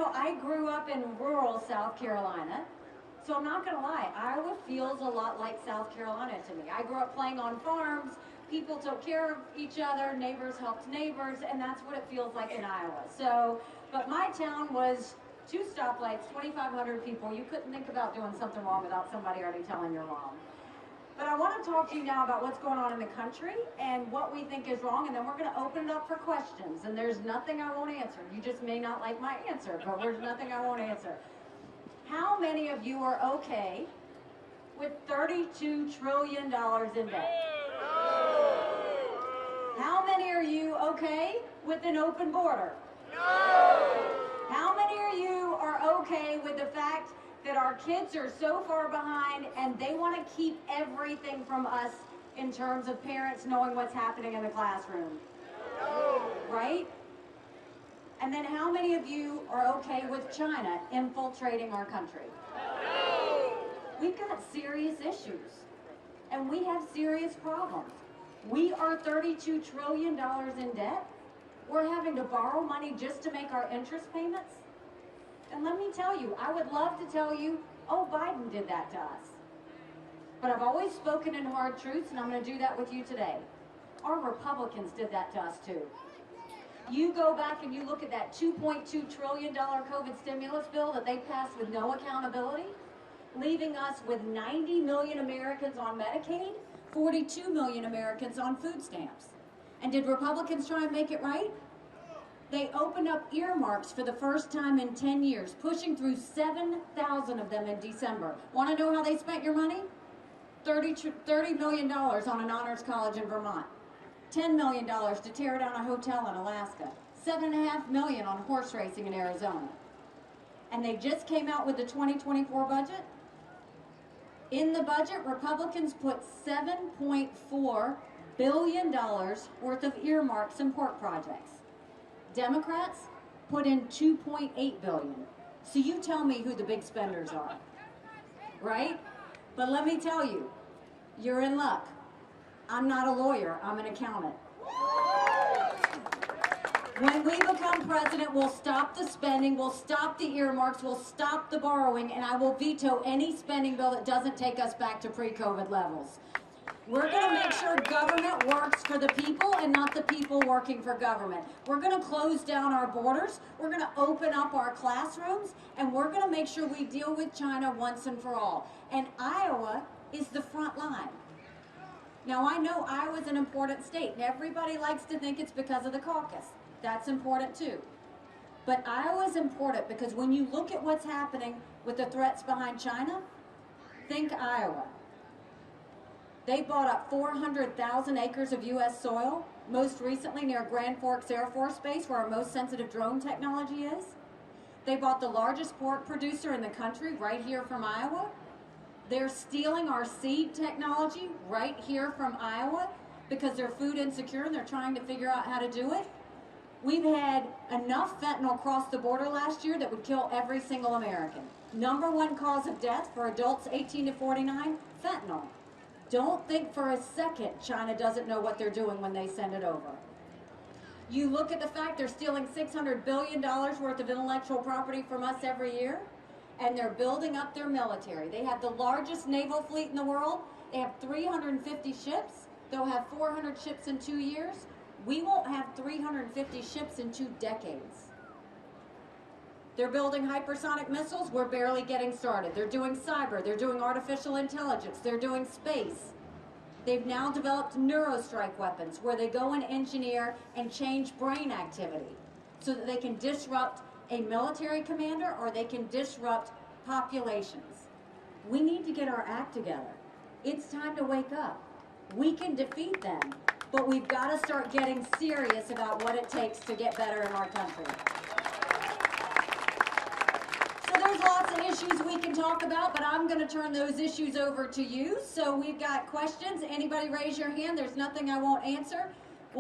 know, I grew up in rural South Carolina, so I'm not going to lie, Iowa feels a lot like South Carolina to me. I grew up playing on farms, people took care of each other, neighbors helped neighbors, and that's what it feels like in Iowa. So, but my town was 2 stoplights, 2,500 people. You couldn't think about doing something wrong without somebody already telling you're wrong. But I want to talk to you now about what's going on in the country and what we think is wrong, and then we're going to open it up for questions. And there's nothing I won't answer. You just may not like my answer, but there's nothing I won't answer. How many of you are okay with $32 trillion in debt? How many are you okay with an open border? How many of you are okay with the fact that our kids are so far behind and they want to keep everything from us in terms of parents knowing what's happening in the classroom? Right? And then how many of you are okay with China infiltrating our country? We've got serious issues and we have serious problems. We are $32 trillion in debt. We're having to borrow money just to make our interest payments. And let me tell you, I would love to tell you, oh, Biden did that to us. But I've always spoken in hard truths, and I'm going to do that with you today. Our Republicans did that to us too. You go back and you look at that $2.2 trillion COVID stimulus bill that they passed with no accountability, leaving us with 90 million Americans on Medicaid, 42 million Americans on food stamps. And did Republicans try and make it right? They opened up earmarks for the first time in 10 years, pushing through 7,000 of them in December. Want to know how they spent your money? $30 million on an honors college in Vermont. $10 million to tear down a hotel in Alaska. $7.5 million on horse racing in Arizona. And they just came out with the 2024 budget. In the budget, Republicans put $7.4 billion worth of earmarks in pork projects. Democrats put in $2.8 billion. So you tell me who the big spenders are, right? But let me tell you, you're in luck. I'm not a lawyer, I'm an accountant. When we become president, we'll stop the spending, we'll stop the earmarks, we'll stop the borrowing, and I will veto any spending bill that doesn't take us back to pre-COVID levels. We're going to make sure government works for the people and not the people working for government. We're going to close down our borders. We're going to open up our classrooms. And we're going to make sure we deal with China once and for all. And Iowa is the front line. Now, I know Iowa's an important state, and everybody likes to think it's because of the caucus. That's important too. But Iowa's important because when you look at what's happening with the threats behind China, think Iowa. They bought up 400,000 acres of U.S. soil, most recently near Grand Forks Air Force Base, where our most sensitive drone technology is. They bought the largest pork producer in the country right here from Iowa. They're stealing our seed technology right here from Iowa because they're food insecure and they're trying to figure out how to do it. We've had enough fentanyl cross the border last year that would kill every single American. #1 cause of death for adults 18 to 49, fentanyl. Don't think for a second China doesn't know what they're doing when they send it over. You look at the fact they're stealing $600 billion worth of intellectual property from us every year, and they're building up their military. They have the largest naval fleet in the world. They have 350 ships. They'll have 400 ships in 2 years. We won't have 350 ships in 2 decades. They're building hypersonic missiles. We're barely getting started. They're doing cyber. They're doing artificial intelligence. They're doing space. They've now developed neurostrike weapons where they go and engineer and change brain activity so that they can disrupt a military commander or they can disrupt populations. We need to get our act together. It's time to wake up. We can defeat them, but we've got to start getting serious about what it takes to get better in our country. There's lots of issues we can talk about, but I'm going to turn those issues over to you. So we've got questions. Anybody raise your hand. There's nothing I won't answer.